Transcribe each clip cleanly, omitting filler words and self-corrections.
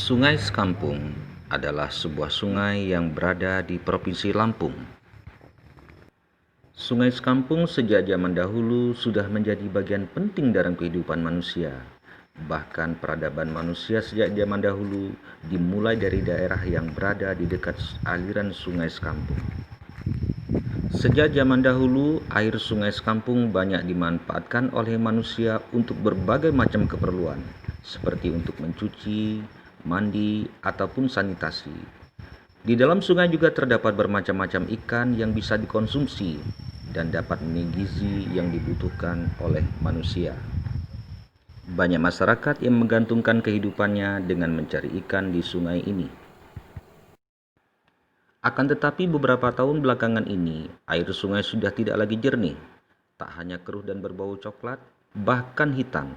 Sungai Sekampung adalah sebuah sungai yang berada di Provinsi Lampung. Sungai Sekampung sejak zaman dahulu sudah menjadi bagian penting dalam kehidupan manusia. Bahkan peradaban manusia sejak zaman dahulu dimulai dari daerah yang berada di dekat aliran Sungai Sekampung. Sejak zaman dahulu, air Sungai Sekampung banyak dimanfaatkan oleh manusia untuk berbagai macam keperluan, seperti untuk mencuci, mandi, ataupun sanitasi. Di dalam sungai juga terdapat bermacam-macam ikan yang bisa dikonsumsi dan dapat memenuhi gizi yang dibutuhkan oleh manusia. Banyak masyarakat yang menggantungkan kehidupannya dengan mencari ikan di sungai ini. Akan tetapi beberapa tahun belakangan ini, air sungai sudah tidak lagi jernih. Tak hanya keruh dan berbau coklat, bahkan hitam.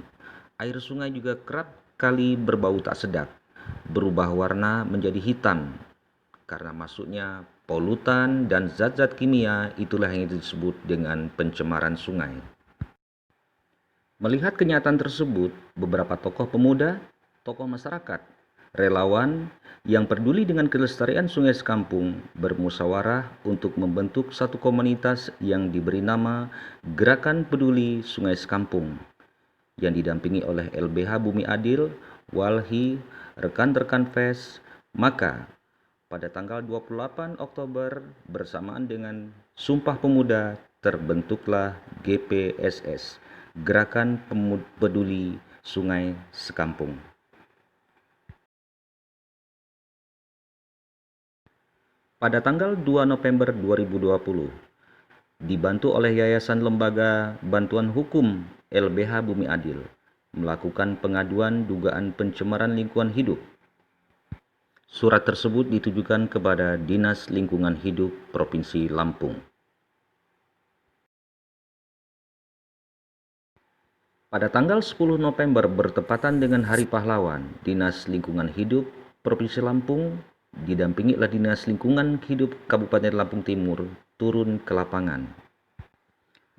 Air sungai juga kerap kali berbau tak sedap, berubah warna menjadi hitam karena masuknya polutan dan zat-zat kimia. Itulah yang disebut dengan pencemaran sungai. Melihat kenyataan tersebut, beberapa tokoh pemuda, tokoh masyarakat, relawan yang peduli dengan kelestarian Sungai Sekampung bermusyawarah untuk membentuk satu komunitas yang diberi nama Gerakan Peduli Sungai Sekampung yang didampingi oleh LBH Bumi Adil, Walhi, rekan-rekan FES. Maka pada tanggal 28 Oktober bersamaan dengan Sumpah Pemuda terbentuklah GPSS, Gerakan Peduli Sungai Sekampung. Pada tanggal 2 November 2020, dibantu oleh Yayasan Lembaga Bantuan Hukum LBH Bumi Adil, melakukan pengaduan dugaan pencemaran lingkungan hidup. Surat tersebut ditujukan kepada Dinas Lingkungan Hidup Provinsi Lampung. Pada tanggal 10 November bertepatan dengan Hari Pahlawan, Dinas Lingkungan Hidup Provinsi Lampung didampingi oleh Dinas Lingkungan Hidup Kabupaten Lampung Timur turun ke lapangan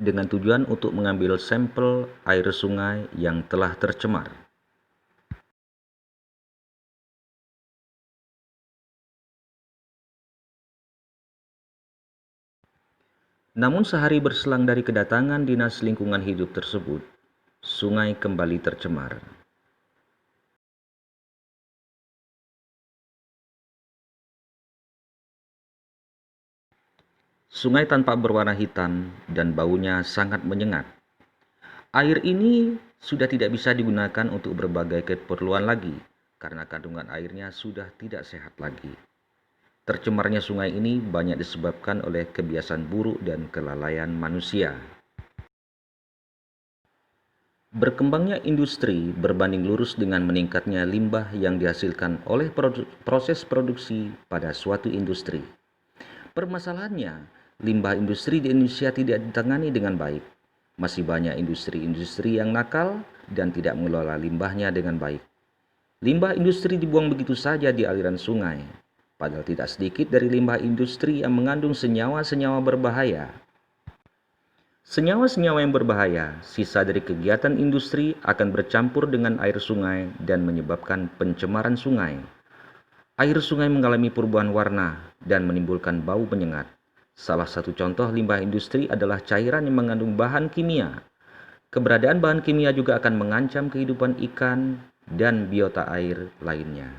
dengan tujuan untuk mengambil sampel air sungai yang telah tercemar. Namun sehari berselang dari kedatangan Dinas Lingkungan Hidup tersebut, sungai kembali tercemar. Sungai tampak berwarna hitam dan baunya sangat menyengat. Air ini sudah tidak bisa digunakan untuk berbagai keperluan lagi karena kandungan airnya sudah tidak sehat lagi. Tercemarnya sungai ini banyak disebabkan oleh kebiasaan buruk dan kelalaian manusia. Berkembangnya industri berbanding lurus dengan meningkatnya limbah yang dihasilkan oleh proses produksi pada suatu industri. Permasalahannya, limbah industri di Indonesia tidak ditangani dengan baik. Masih banyak industri-industri yang nakal dan tidak mengelola limbahnya dengan baik. Limbah industri dibuang begitu saja di aliran sungai, padahal tidak sedikit dari limbah industri yang mengandung senyawa-senyawa berbahaya. Senyawa-senyawa yang berbahaya, sisa dari kegiatan industri akan bercampur dengan air sungai dan menyebabkan pencemaran sungai. Air sungai mengalami perubahan warna dan menimbulkan bau menyengat. Salah satu contoh limbah industri adalah cairan yang mengandung bahan kimia. Keberadaan bahan kimia juga akan mengancam kehidupan ikan dan biota air lainnya.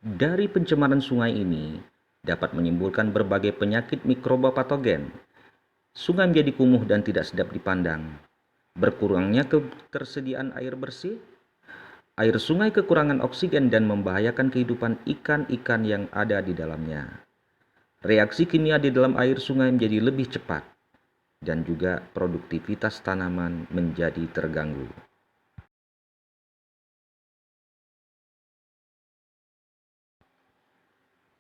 Dari pencemaran sungai ini dapat menimbulkan berbagai penyakit mikroba patogen. Sungai menjadi kumuh dan tidak sedap dipandang. Berkurangnya ketersediaan air bersih. Air sungai kekurangan oksigen dan membahayakan kehidupan ikan-ikan yang ada di dalamnya. Reaksi kimia di dalam air sungai menjadi lebih cepat dan juga produktivitas tanaman menjadi terganggu.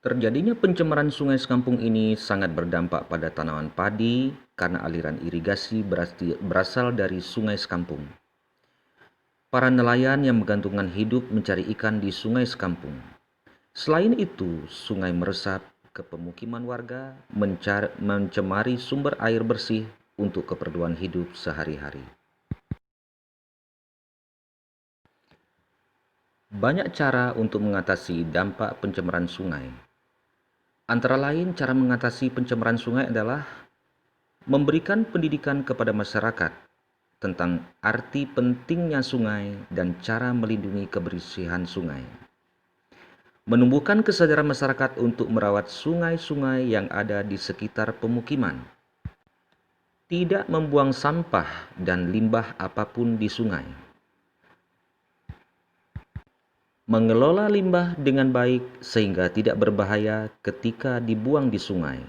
Terjadinya pencemaran Sungai Sekampung ini sangat berdampak pada tanaman padi karena aliran irigasi berasal dari Sungai Sekampung. Para nelayan yang menggantungkan hidup mencari ikan di Sungai Sekampung. Selain itu, sungai meresap ke pemukiman warga, mencemari sumber air bersih untuk keperluan hidup sehari-hari. Banyak cara untuk mengatasi dampak pencemaran sungai. Antara lain, cara mengatasi pencemaran sungai adalah memberikan pendidikan kepada masyarakat tentang arti pentingnya sungai dan cara melindungi kebersihan sungai. Menumbuhkan kesadaran masyarakat untuk merawat sungai-sungai yang ada di sekitar pemukiman. Tidak membuang sampah dan limbah apapun di sungai. Mengelola limbah dengan baik sehingga tidak berbahaya ketika dibuang di sungai.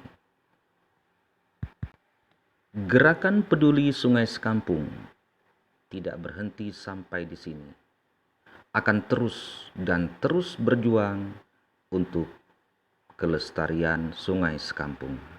Gerakan peduli Sungai Sekampung tidak berhenti sampai di sini. Akan terus dan terus berjuang untuk kelestarian Sungai Sekampung.